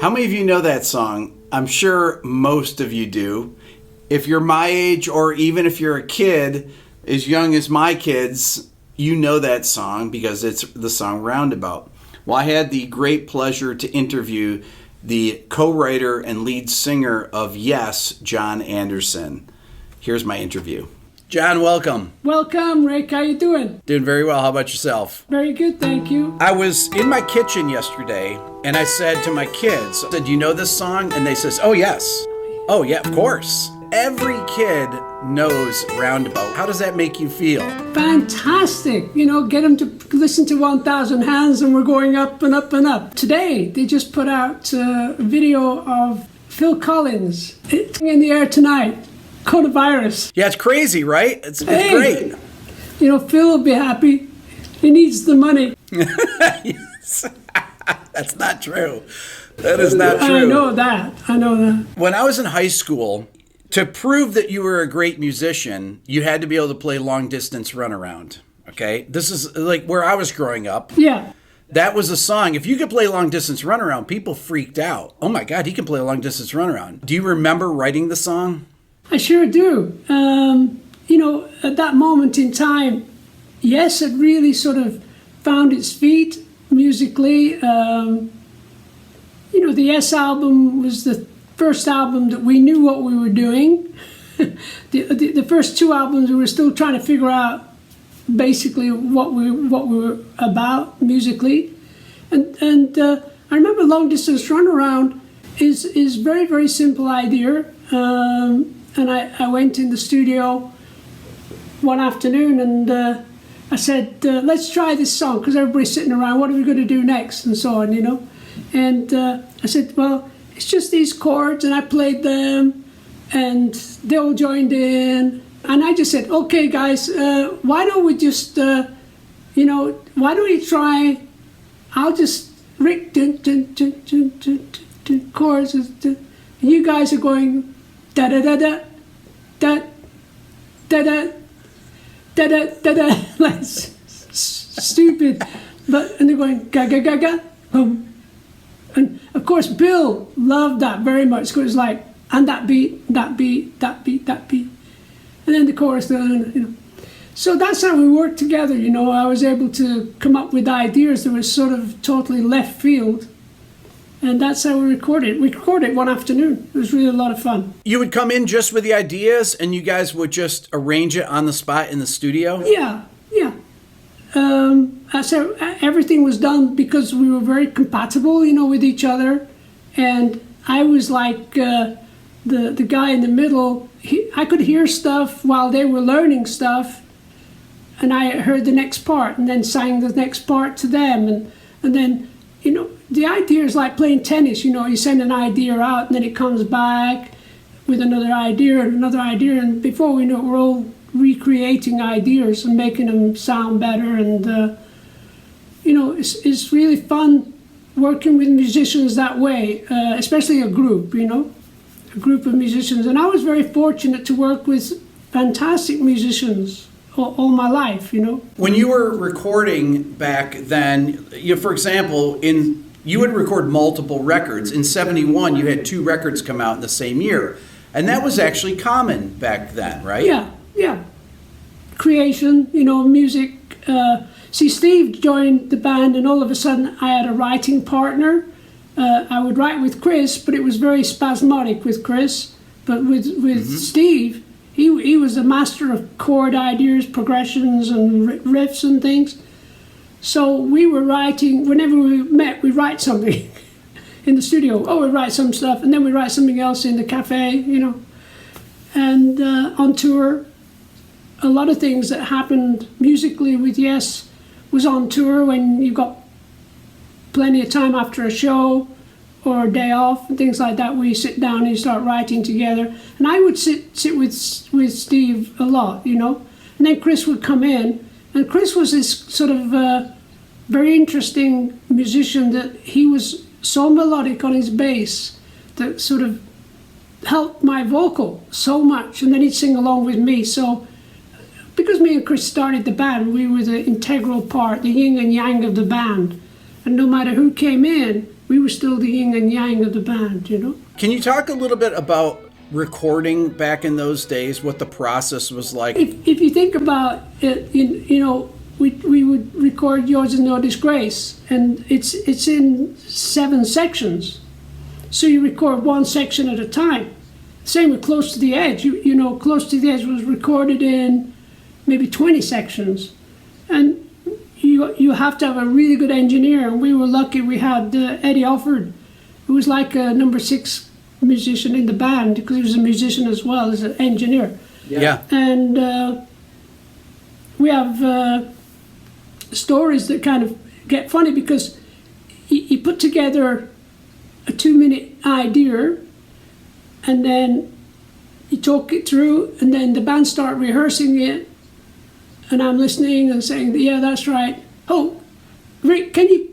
How many of you know that song? I'm sure most of you do. If you're my age, or even if you're a kid as young as my kids, you know that song because it's the song Roundabout. Well, I had the great pleasure to interview the co-writer and lead singer of Yes, Jon Anderson. Here's my interview. Jon, welcome. Welcome, Rick. How you doing? Doing very well. How about yourself? Very good, thank you. I was in my kitchen yesterday, and I said to my kids, I said, do you know this song? And they says, oh, yes. Oh, yeah, of course. Every kid knows Roundabout. How does that make you feel? Fantastic. You know, get them to listen to 1,000 Hands and we're going up and up and up. Today, they just put out a video of Phil Collins. It's in the air tonight. Coronavirus. Yeah, it's crazy, right? It's great. You know, Phil will be happy. He needs the money. Yes. That's not true. That is not true. I know that. When I was in high school, to prove that you were a great musician, you had to be able to play long distance Runaround. Okay? This is like where I was growing up. Yeah. That was a song. If you could play long distance Runaround, people freaked out. Oh my God, he can play a long distance Runaround. Do you remember writing the song? I sure do. You know, at that moment in time, Yes, it really sort of found its feet musically. You know, the Yes album was the first album that we knew what we were doing. The first two albums, we were still trying to figure out basically what we were about musically. And I remember Long Distance Runaround is very, very simple idea. And I went in the studio one afternoon and I said, let's try this song because everybody's sitting around. What are we going to do next? And so on, you know. And I said, well, it's just these chords. And I played them and they all joined in. And I just said, okay, guys, why don't we just, you know, why don't we try, I'll just, Rick, chords. You guys are going, da da da da da da da da da da da, like stupid, but and they're going ga ga ga ga boom, and of course Bill loved that very much because it was like and that beat, that beat, that beat, that beat, and then the chorus, you know. So that's how we worked together. You know, I was able to come up with ideas that were sort of totally left field. And that's how we recorded. We recorded one afternoon. It was really a lot of fun. You would come in just with the ideas and you guys would just arrange it on the spot in the studio? Yeah. So everything was done because we were very compatible, you know, with each other. And I was like the guy in the middle. I could hear stuff while they were learning stuff. And I heard the next part and then sang the next part to them. And then, you know, the idea is like playing tennis, you know, you send an idea out and then it comes back with another idea, and before we know it, we're all recreating ideas and making them sound better. And, you know, it's really fun working with musicians that way, especially a group, you know, a group of musicians. And I was very fortunate to work with fantastic musicians all my life, you know. When you were recording back then, you know, for example, you would record multiple records. In 71, you had 2 records come out in the same year. And that was actually common back then, right? Yeah. Creation, you know, music. See, Steve joined the band and all of a sudden I had a writing partner. I would write with Chris, but it was very spasmodic with Chris. But with Steve, he was a master of chord ideas, progressions and riffs and things. So we were writing, whenever we met, we'd write something in the studio. Oh, we'd write some stuff, and then we'd write something else in the cafe, you know. And on tour, a lot of things that happened musically with Yes was on tour when you've got plenty of time after a show or a day off and things like that, where you sit down and you start writing together. And I would sit with Steve a lot, you know. And then Chris would come in. And Chris was this sort of very interesting musician that he was so melodic on his bass that sort of helped my vocal so much. And then he'd sing along with me. So because me and Chris started the band, we were the integral part, the yin and yang of the band. And no matter who came in, we were still the yin and yang of the band, you know. Can you talk a little bit about recording back in those days, what the process was like? If you think about it, you know, we would record Yours Is No Disgrace, and it's in 7 sections. So you record one section at a time. Same with Close to the Edge. You know, Close to the Edge was recorded in maybe 20 sections. And you have to have a really good engineer, and we were lucky we had Eddie Alford, who was like a number 6 musician in the band, because he was a musician as well as an engineer. Yeah. And we have stories that kind of get funny, because he put together a 2-minute idea, and then you talk it through, and then the band start rehearsing it, and I'm listening and saying, yeah, that's right. Oh, Rick, can you,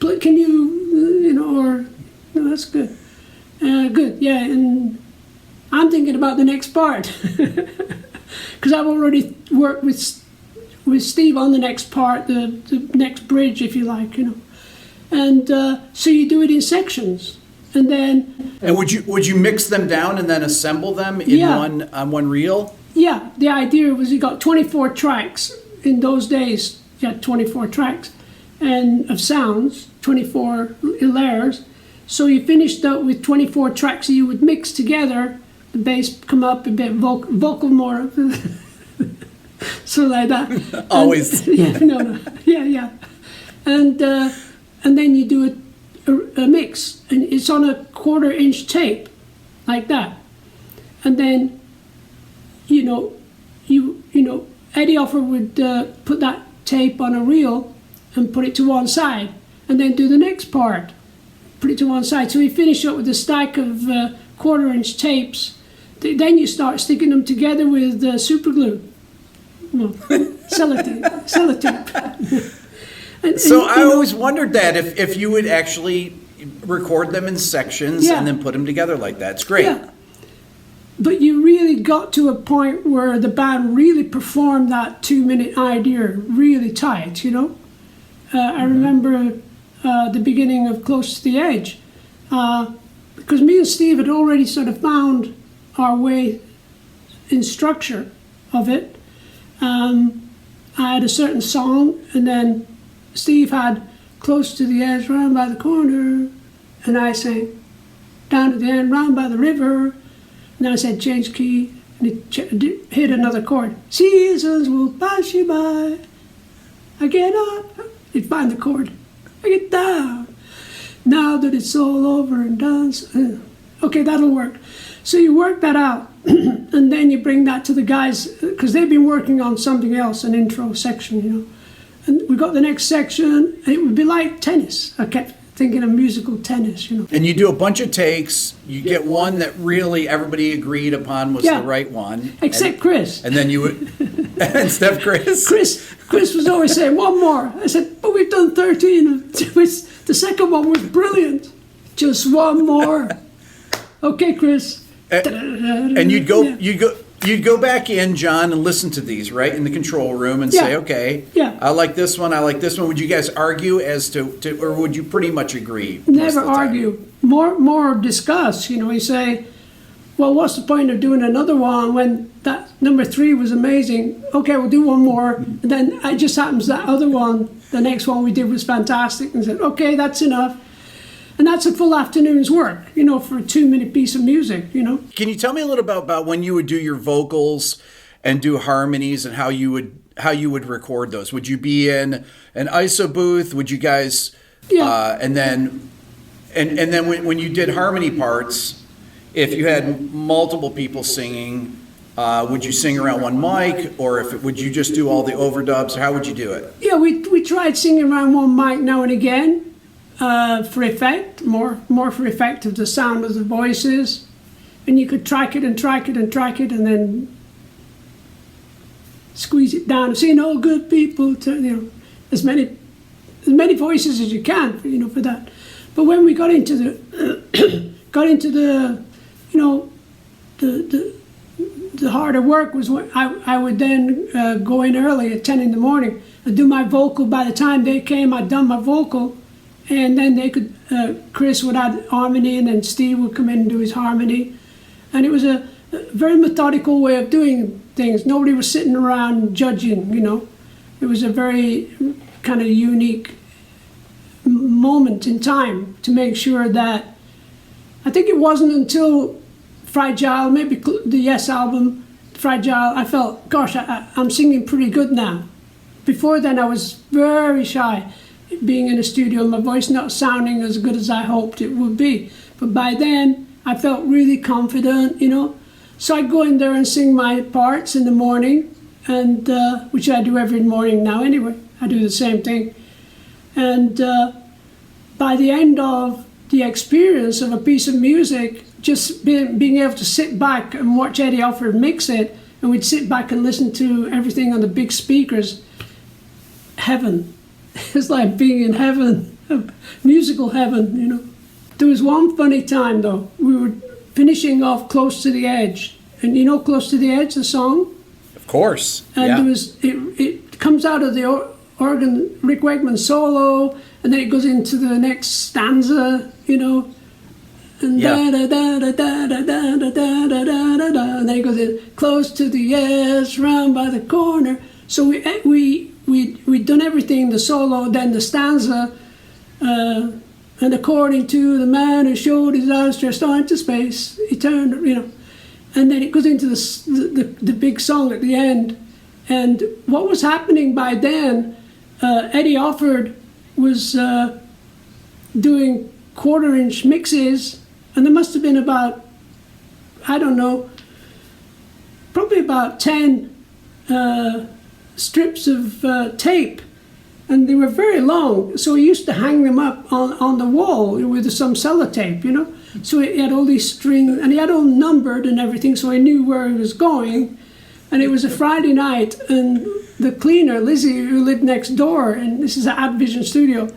you know, or, no, that's good. Good, yeah, and I'm thinking about the next part, because I've already worked with Steve on the next part, the next bridge, if you like, you know. And so you do it in sections, and then. And would you mix them down and then assemble them in one reel? Yeah, the idea was you got 24 tracks in those days. You had 24 tracks and of sounds, 24 layers. So you finished up with 24 tracks that you would mix together. The bass come up a bit, vocal more, so like that. Always. Yeah. And then you do a mix, and it's on a 1/4-inch tape, like that. And then, you know, Eddie Alford would put that tape on a reel and put it to one side, and then do the next part, put it to one side. So we finish up with a stack of 1/4-inch tapes. Then you start sticking them together with super glue. No, sellotape. So I always wondered that if you would actually record them in sections and then put them together like that. It's great. Yeah. But you really got to a point where the band really performed that 2-minute idea really tight, you know. I remember the beginning of Close to the Edge, because me and Steve had already sort of found our way in structure of it. I had a certain song, and then Steve had Close to the Edge, round by the corner, and I sang Down to the End, round by the river. And then I said, change key, and it hit another chord. Seasons will pass you by. I get up, you'd find the chord. I get down. Now that it's all over and done. Okay, that'll work. So you work that out, and then you bring that to the guys, because they've been working on something else, an intro section, you know. And we got the next section, and it would be like tennis. I kept thinking of musical tennis, you know. And you do a bunch of takes. You get one that really everybody agreed upon was the right one. Except Chris. And then you would, except Chris. Chris was always saying, one more. I said, but we've done 13. The second one was brilliant. Just one more. Okay, Chris. And you'd go back in, John, and listen to these, right, in the control room and say, okay, I like this one, I like this one. Would you guys argue as to or would you pretty much agree? Never argue. More discuss. You know, you say, well, what's the point of doing another one when that number 3 was amazing? Okay, we'll do one more. And then it just happens that other one, the next one we did was fantastic. And said, okay, that's enough. And that's a full afternoon's work, you know, for a 2-minute piece of music, you know. Can you tell me a little about when you would do your vocals and do harmonies and how you would record those? Would you be in an ISO booth? Would you guys and then when you did harmony parts, if you had multiple people singing, would you sing around one mic, or would you just do all the overdubs? How would you do it? Yeah, we tried singing around one mic now and again. For effect, more for effect of the sound of the voices, and you could track it and track it and track it, and then squeeze it down. Seeing all good people, to, you know, as many voices as you can, you know, for that. But when we got into the you know, the harder work was when I would then go in early at 10 in the morning and do my vocal. By the time they came, I'd done my vocal. and then they could, Chris would add harmony, and then Steve would come in and do his harmony. And it was a very methodical way of doing things. Nobody was sitting around judging, you know. It was a very kind of unique moment in time to make sure that, I think it wasn't until Fragile, maybe the Yes album, Fragile, I felt, gosh, I'm singing pretty good now. Before then I was very shy, being in a studio, my voice not sounding as good as I hoped it would be. But by then I felt really confident, you know. So I'd go in there and sing my parts in the morning, and which I do every morning now anyway. I do the same thing. And by the end of the experience of a piece of music, just being able to sit back and watch Eddie Alford mix it, and we'd sit back and listen to everything on the big speakers, heaven. It's like being in heaven, musical heaven, you know. There was one funny time though. We were finishing off Close to the Edge, and you know Close to the Edge, the song? Of course. And yeah. there was, it comes out of the organ, Rick Wakeman solo, and then it goes into the next stanza, you know, and da da da da da da da da da da da da, and then it goes in Close to the Edge, round by the corner. So we'd done everything, the solo, then the stanza, and according to the man who showed his eyes stretched on into space, he turned, you know, and then it goes into the big song at the end. And what was happening by then, Eddie Alford was doing quarter-inch mixes, and there must have been about, I don't know, probably about 10 strips of tape, and they were very long, so he used to hang them up on the wall with some sellotape, you know. So he had all these strings, and he had all numbered and everything, so I knew where he was going. And it was a Friday night, and the cleaner, Lizzie, who lived next door, and this is at Vision Studio,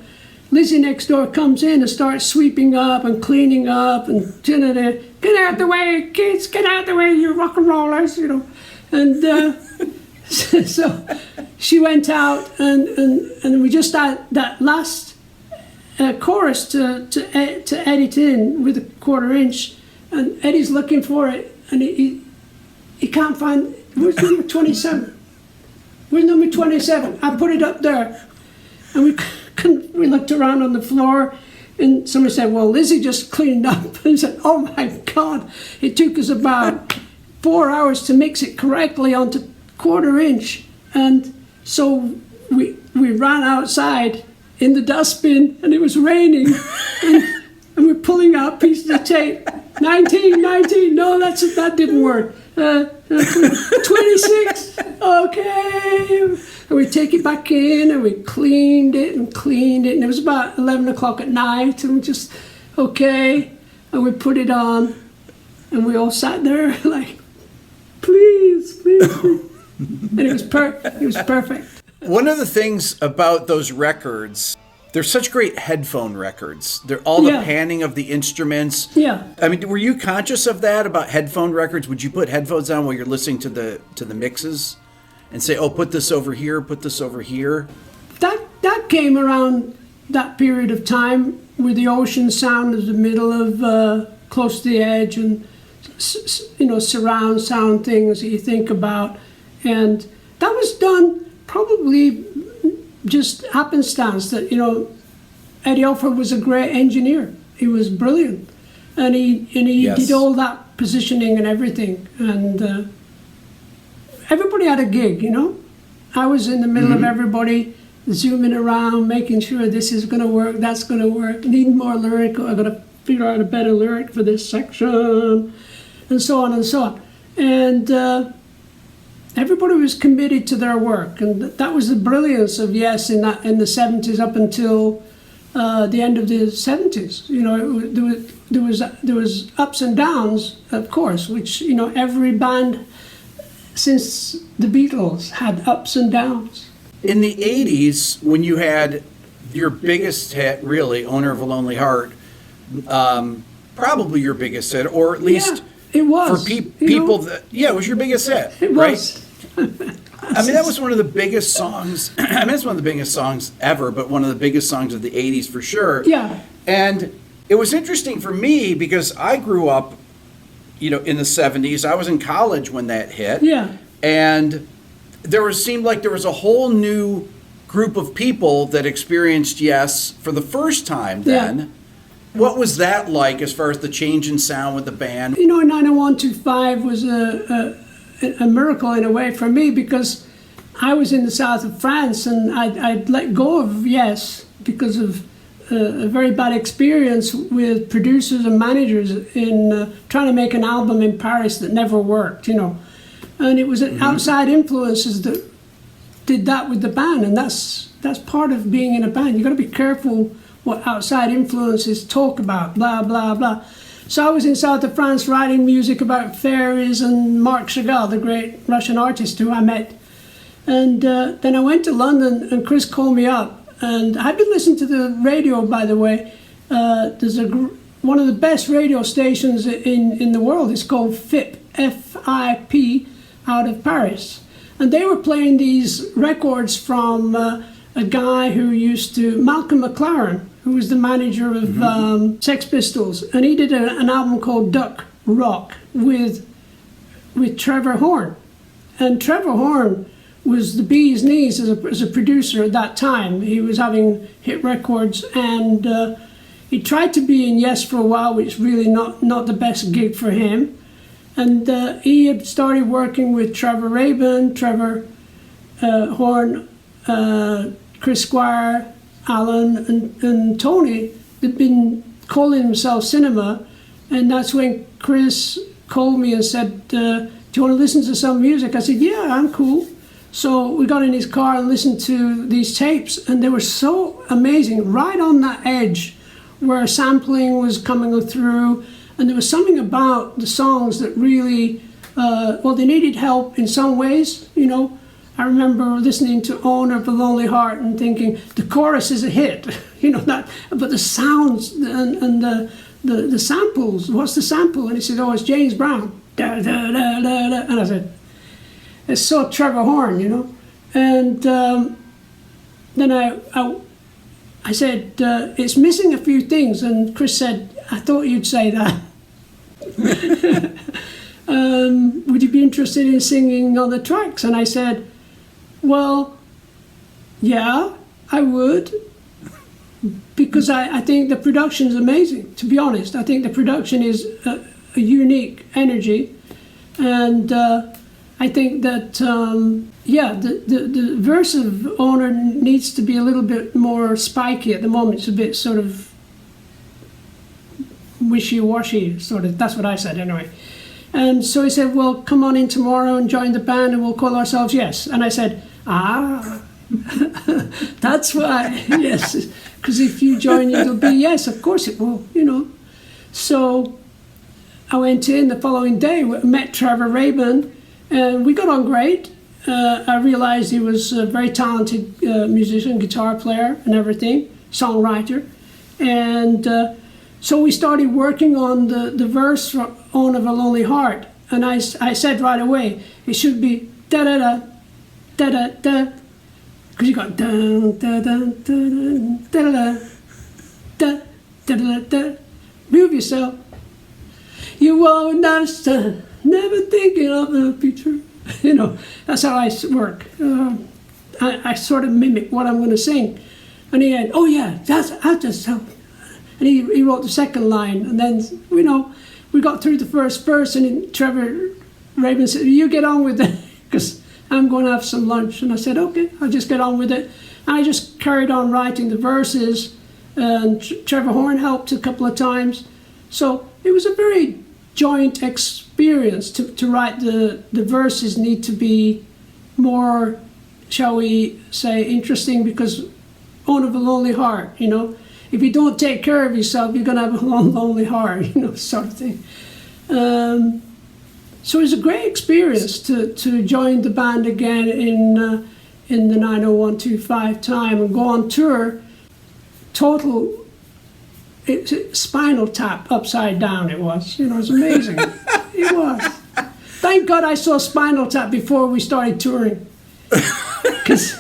Lizzie next door comes in and starts sweeping up and cleaning up and get out the way, kids, get out the way, you rock and rollers, you know. And so she went out, and we just had that last chorus to edit in with a quarter-inch, and Eddie's looking for it, and he can't find, where's number 27? Where's number 27? I put it up there, and we looked around on the floor, and somebody said, well, Lizzie just cleaned up. And I said, oh my God, it took us about 4 hours to mix it correctly onto quarter-inch. And so we ran outside in the dustbin, and it was raining, and we're pulling out pieces of tape. 19, no, that didn't work. 26, okay. And we take it back in, and we cleaned it, and it was about 11 o'clock at night, and we just, okay, and we put it on, and we all sat there like, please. And it was perfect. One of the things about those records, they're such great headphone records. They're all the panning of the instruments. Yeah. I mean, were you conscious of that about headphone records? Would you put headphones on while you're listening to the mixes and say, "Oh, put this over here, put this over here"? That came around that period of time where the ocean sound is the middle of Close to the Edge, and you know, surround sound things that you think about, and that was done probably just happenstance that, you know, Eddie Alford was a great engineer. He was brilliant, and he did all that positioning and everything, and everybody had a gig, you know. I was in the middle of everybody, zooming around, making sure this is going to work, that's going to work, need more lyric, I've got to figure out a better lyric for this section, and so on and so on. And everybody was committed to their work, and that was the brilliance of Yes in the 70s up until the end of the 70s. You know, there was ups and downs, of course, which, you know, every band since the Beatles had ups and downs. In the 80s, when you had your biggest hit, really, Owner of a Lonely Heart, probably your biggest hit, or at least it was. For people, it was your biggest hit. It right? was. I mean, that was one of the biggest songs. I mean, it's one of the biggest songs ever, but one of the biggest songs of the 80s for sure. Yeah. And it was interesting for me because I grew up, in the 70s. I was in college when that hit. Yeah. And seemed like there was a whole new group of people that experienced Yes for the first time then. Yeah. What was that like as far as the change in sound with the band? 90125 was a miracle in a way for me because I was in the south of France and I'd let go of Yes because of a very bad experience with producers and managers in trying to make an album in Paris that never worked, And it was outside influences that did that with the band, and that's part of being in a band. You've got to be careful what outside influences talk about, blah, blah, blah. So I was in south of France writing music about fairies and Marc Chagall, the great Russian artist who I met. And then I went to London and Chris called me up. And I've been listening to the radio, by the way. There's one of the best radio stations in the world. It's called FIP, F-I-P, out of Paris. And they were playing these records from a guy who Malcolm McLaren, who was the manager of Sex Pistols. And he did an album called Duck Rock with Trevor Horn. And Trevor Horn was the bee's knees as a producer at that time. He was having hit records, and he tried to be in Yes for a while, which really not the best gig for him. And he had started working with Trevor Rabin, Trevor Horn, Chris Squire, Alan, and Tony. They'd been calling themselves Cinema, and that's when Chris called me and said, do you want to listen to some music? I said, yeah, I'm cool. So we got in his car and listened to these tapes, and they were so amazing, right on that edge where sampling was coming through, and there was something about the songs that really, they needed help in some ways, I remember listening to Owner of a Lonely Heart and thinking, the chorus is a hit, but the sounds and the samples, what's the sample? And he said, it's James Brown, da, da, da, da, da. And I said, it's so Trevor Horn, And then I said, it's missing a few things. And Chris said, I thought you'd say that. Would you be interested in singing on the tracks? And I said, well, yeah, I would. Because I think the production is amazing, to be honest. I think the production is a unique energy. And I think that, the verse of Owner needs to be a little bit more spiky at the moment. It's a bit sort of wishy-washy, sort of. That's what I said anyway. And so he said, well, come on in tomorrow and join the band and we'll call ourselves Yes. And I said, that's why, yes. Because if you join, it'll be Yes. Of course it will, So I went in the following day, met Trevor Rabin, and we got on great. I realized he was a very talented musician, guitar player and everything, songwriter. And so we started working on the verse from Own of a Lonely Heart. And I said right away, it should be da-da-da, da-da-da. Because you got da-da-da, da-da-da, da-da-da. Move yourself. You won't understand. Never thinking of the future. That's how I work. I sort of mimic what I'm going to sing. And he had, I'll just help. And he wrote the second line. And then, we got through the first verse, and Trevor Rabin said, you get on with it, because I'm going to have some lunch. And I said, okay, I'll just get on with it. And I just carried on writing the verses, and Trevor Horn helped a couple of times. So it was a very joint experience. To write the verses need to be more, shall we say, interesting, because Own of a Lonely Heart, if you don't take care of yourself, you're going to have a lonely heart, sort of thing. So it was a great experience to join the band again in the 90125 time and go on tour. Total Spinal Tap upside down it was. It was amazing. It was. Thank God I saw Spinal Tap before we started touring. because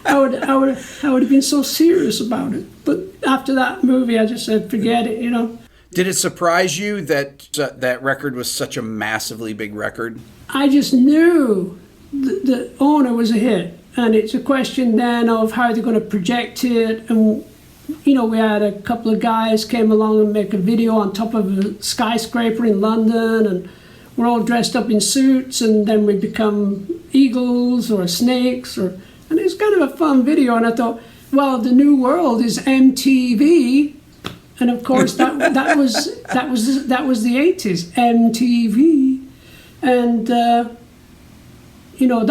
I would have been so serious about it. But after that movie, I just said, forget it, you know. Did it surprise you that that record was such a massively big record? I just knew the owner was a hit, and it's a question then of how they're going to project it. And you know, we had a couple of guys came along and make a video on top of a skyscraper in London, and we're all dressed up in suits, and then we become eagles or snakes, and it's kind of a fun video. And I thought, well, the new world is MTV. And of course, that was the 80s, MTV, and you know,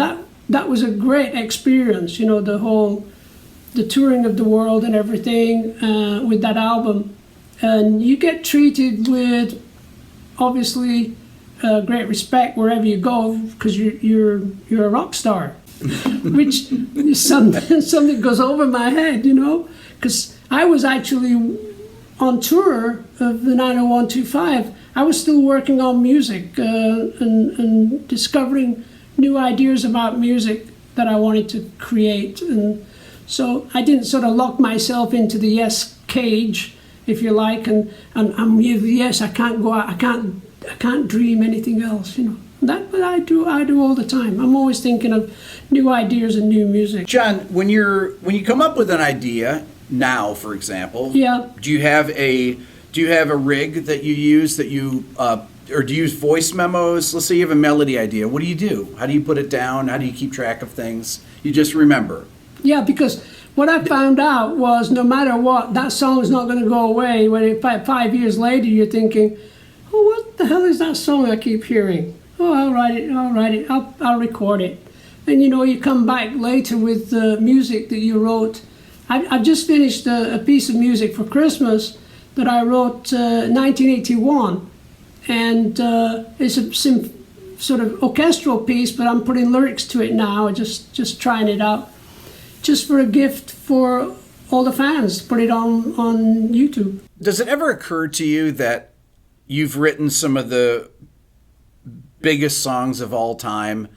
that was a great experience. You know, the touring of the world and everything with that album, and you get treated with obviously great respect wherever you go because you're a rock star, which is something goes over my head, you know, because I was actually on tour of the 90125, I was still working on music and discovering new ideas about music that I wanted to create. And so I didn't sort of lock myself into the yes cage, if you like, and I'm yes, I can't go out, I can't dream anything else, you know. That I do all the time. I'm always thinking of new ideas and new music. Jon, when you come up with an idea now, for example, yeah, do you have a rig that you use that you or do you use voice memos? Let's say you have a melody idea. What do you do? How do you put it down? How do you keep track of things? You just remember. Yeah, because what I found out was no matter what, that song is not going to go away. When 5 years later you're thinking, oh, what the hell is that song I keep hearing? Oh, I'll write it, I'll record it. And you know, you come back later with the music that you wrote. I've just finished a piece of music for Christmas that I wrote 1981, and it's a sort of orchestral piece, but I'm putting lyrics to it now, just trying it out, just for a gift for all the fans, put it on YouTube. Does it ever occur to you that you've written some of the biggest songs of all time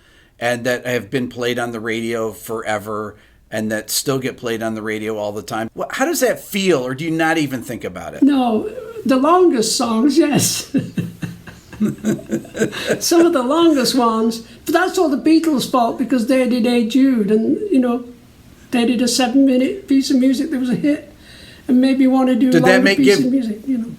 and that have been played on the radio forever and that still get played on the radio all the time? How does that feel, or do you not even think about it? No, the longest songs, yes. Some of the longest ones, but that's all the Beatles' fault because they did Hey Jude, and you know, they did a 7-minute piece of music that was a hit, and maybe want to do a longer piece of music, you know.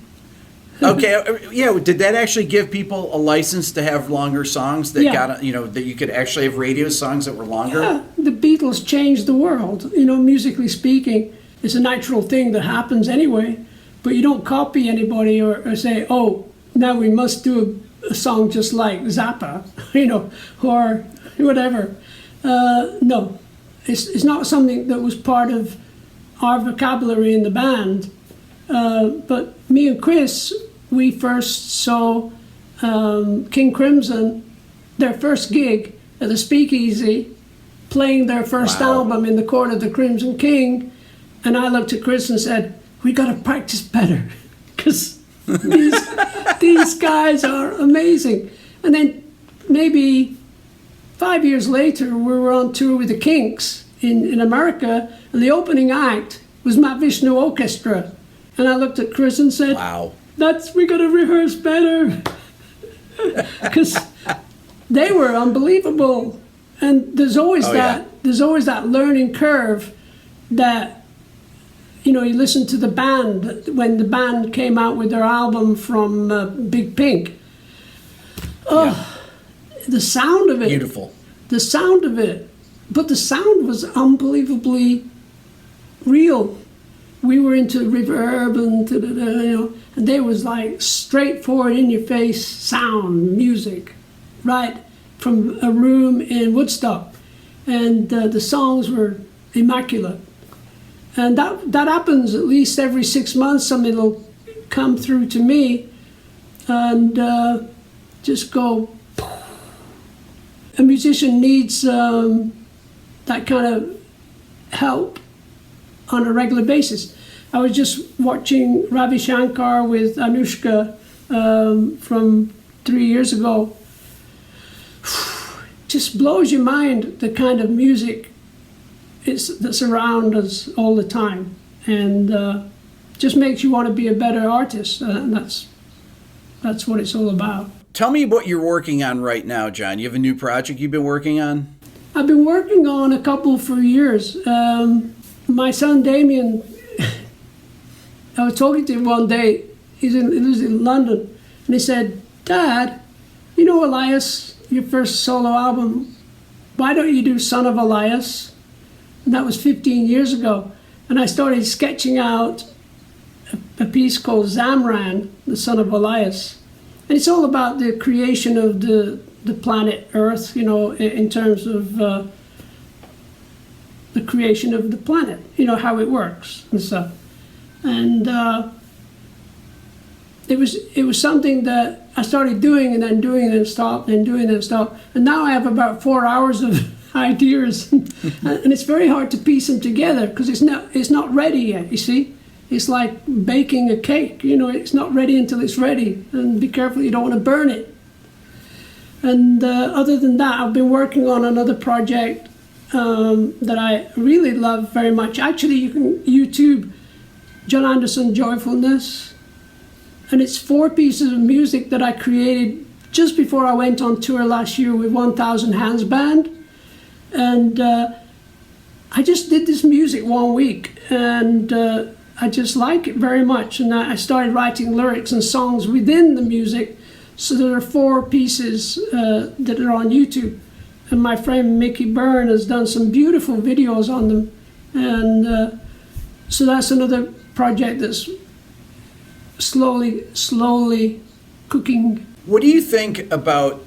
Okay, yeah. Did that actually give people a license to have longer songs that got, you know, that you could actually have radio songs that were longer? Yeah, the Beatles changed the world. You know, musically speaking, it's a natural thing that happens anyway. But you don't copy anybody or say, oh, now we must do a song just like Zappa, you know, or whatever. No, it's not something that was part of our vocabulary in the band. But me and Chris, we first saw King Crimson, their first gig at the Speakeasy, playing their first album in the Court of the Crimson King, and I looked at Chris and said, we got to practice better, because these guys are amazing. And then maybe 5 years later, we were on tour with the Kinks in America, and the opening act was Matt Vishnu Orchestra. And I looked at Chris and said, wow, we got to rehearse better. Because they were unbelievable. And there's always that learning curve that, you know, you listen to the band, when the band came out with their album from Big Pink. The sound of it. Beautiful. The sound of it. But the sound was unbelievably real. We were into reverb and you know, and there was like straightforward, in-your-face sound music, right from a room in Woodstock, and the songs were immaculate. And that happens at least every 6 months. Something will come through to me, and just go. A musician needs that kind of help on a regular basis. I was just watching Ravi Shankar with Anushka from 3 years ago. just blows your mind, the kind of music that's around us all the time, and just makes you want to be a better artist, and that's what it's all about. Tell me what you're working on right now, Jon. You have a new project you've been working on? I've been working on a couple for years. My son Damien, I was talking to him one day, he lives in London, and he said, "Dad, you know Elias, your first solo album, why don't you do Son of Elias?" And that was 15 years ago. And I started sketching out a piece called Zamran, the Son of Elias. And it's all about the creation of the planet Earth, you know, in terms of the creation of the planet, you know, how it works and stuff. And it was something that I started doing and then doing and then stopped and doing and stopped. And now I have about 4 hours of ideas, and it's very hard to piece them together because it's not ready yet, you see. It's like baking a cake, you know, it's not ready until it's ready, and be careful you don't want to burn it. And other than that, I've been working on another project that I really love very much. Actually, you can YouTube Jon Anderson Joyfulness, and it's 4 pieces of music that I created just before I went on tour last year with 1000 Hands Band. And I just did this music 1 week, and I just like it very much. And I started writing lyrics and songs within the music. So there are 4 pieces that are on YouTube. And my friend Mickey Byrne has done some beautiful videos on them. And so that's another project that's slowly cooking. What do you think about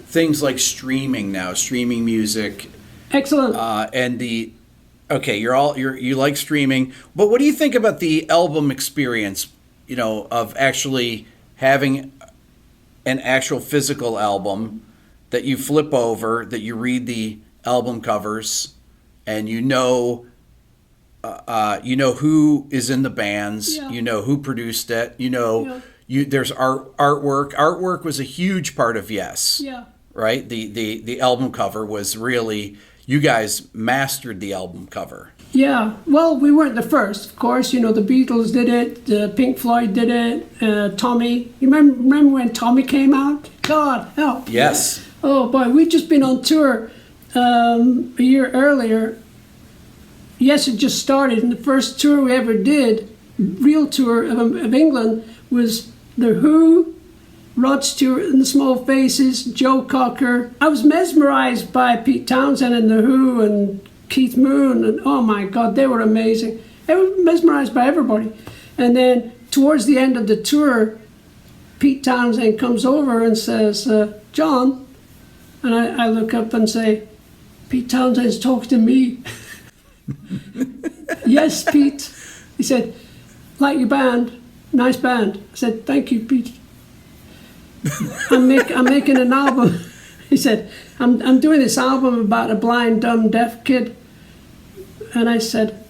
things like streaming now, streaming music? Excellent. And you like streaming, but what do you think about the album experience, you know, of actually having an actual physical album that you flip over, that you read the album covers, and you know who is in the bands, Yeah. you know who produced it, you know, Yeah. there's artwork. Artwork was a huge part of Yes. Yeah. Right? The album cover was really, you guys mastered the album cover. Yeah, well, we weren't the first, of course. You know, the Beatles did it, Pink Floyd did it, Tommy. You remember when Tommy came out? God help. Yes. Oh boy, we'd just been on tour a year earlier. Yes, it just started, and the first tour we ever did, real tour of England, was The Who, Rod Stewart and the Small Faces, Joe Cocker. I was mesmerized by Pete Townsend and The Who and Keith Moon, and oh my God, they were amazing. I was mesmerized by everybody. And then towards the end of the tour, Pete Townsend comes over and says, "Jon," and I look up and say, "Pete Townsend's talking to me." "Yes, Pete." He said, "Like your band, nice band." I said, "Thank you, Pete. I'm making an album." He said, I'm doing this album about a blind, dumb, deaf kid." And I said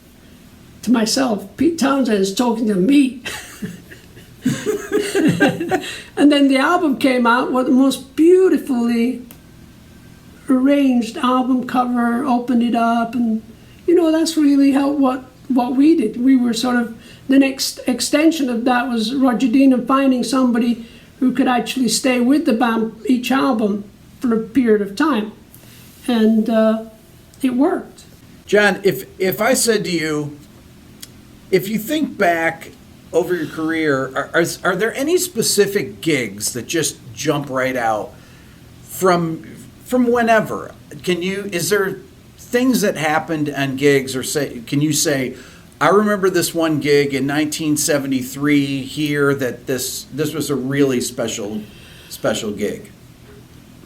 to myself, Pete Townsend is talking to me. And then the album came out with the most beautifully arranged album cover, opened it up, and you know, that's really how what we did. We were sort of, the next extension of that was Roger Dean and finding somebody who could actually stay with the band each album for a period of time. And it worked. Jon, if I said to you, if you think back over your career, are there any specific gigs that just jump right out from whenever? Is there things that happened on gigs, or can you say, I remember this one gig in 1973 here that this was a really special gig?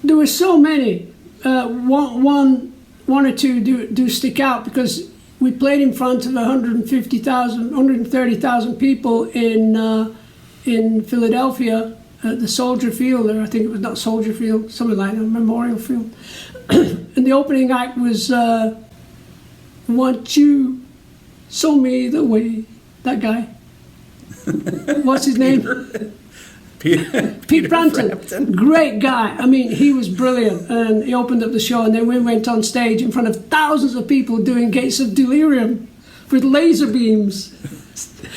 There were so many. One or two do stick out because we played in front of 130,000 people in Philadelphia at the Soldier Field, or I think it was not Soldier Field, something like that, Memorial Field. And the opening act was "Want You Show Me the Way." That guy. What's his name? Pete Branton, great guy. I mean, he was brilliant, and he opened up the show, and then we went on stage in front of thousands of people doing Gates of Delirium with laser beams.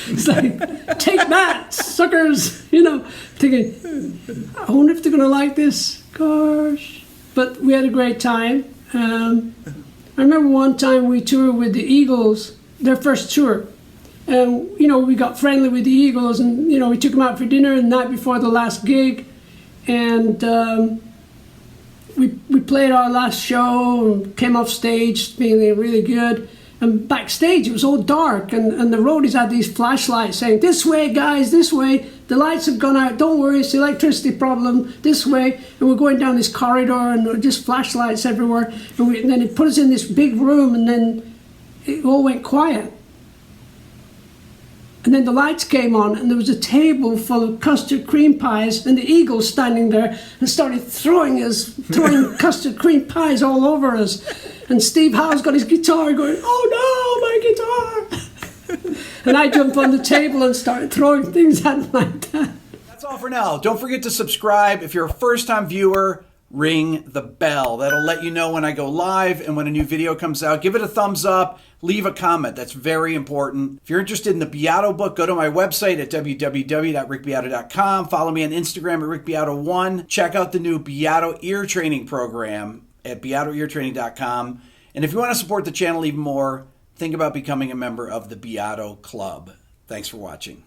It's like, take that, suckers! You know, thinking, I wonder if they're going to like this. Gosh. But we had a great time. I remember one time we toured with the Eagles, their first tour. And, you know, we got friendly with the Eagles, and, you know, we took them out for dinner the night before the last gig. And we played our last show and came off stage feeling really good. And backstage, it was all dark, and the roadies had these flashlights saying, "This way, guys, this way. The lights have gone out. Don't worry, it's the electricity problem. This way." And we're going down this corridor, and there were just flashlights everywhere. And then it put us in this big room, and then it all went quiet. And then the lights came on, and there was a table full of custard cream pies, and the Eagles standing there and started throwing custard cream pies all over us. And Steve Howe's got his guitar going, "Oh no, my guitar!" And I jumped on the table and started throwing things at him like that. That's all for now. Don't forget to subscribe. If you're a first-time viewer, ring the bell. That'll let you know when I go live and when a new video comes out. Give it a thumbs up. Leave a comment. That's very important. If you're interested in the Beato book, go to my website at www.rickbeato.com. Follow me on Instagram at rickbeato1. Check out the new Beato ear training program at beatoeartraining.com. And if you want to support the channel even more, think about becoming a member of the Beato Club. Thanks for watching.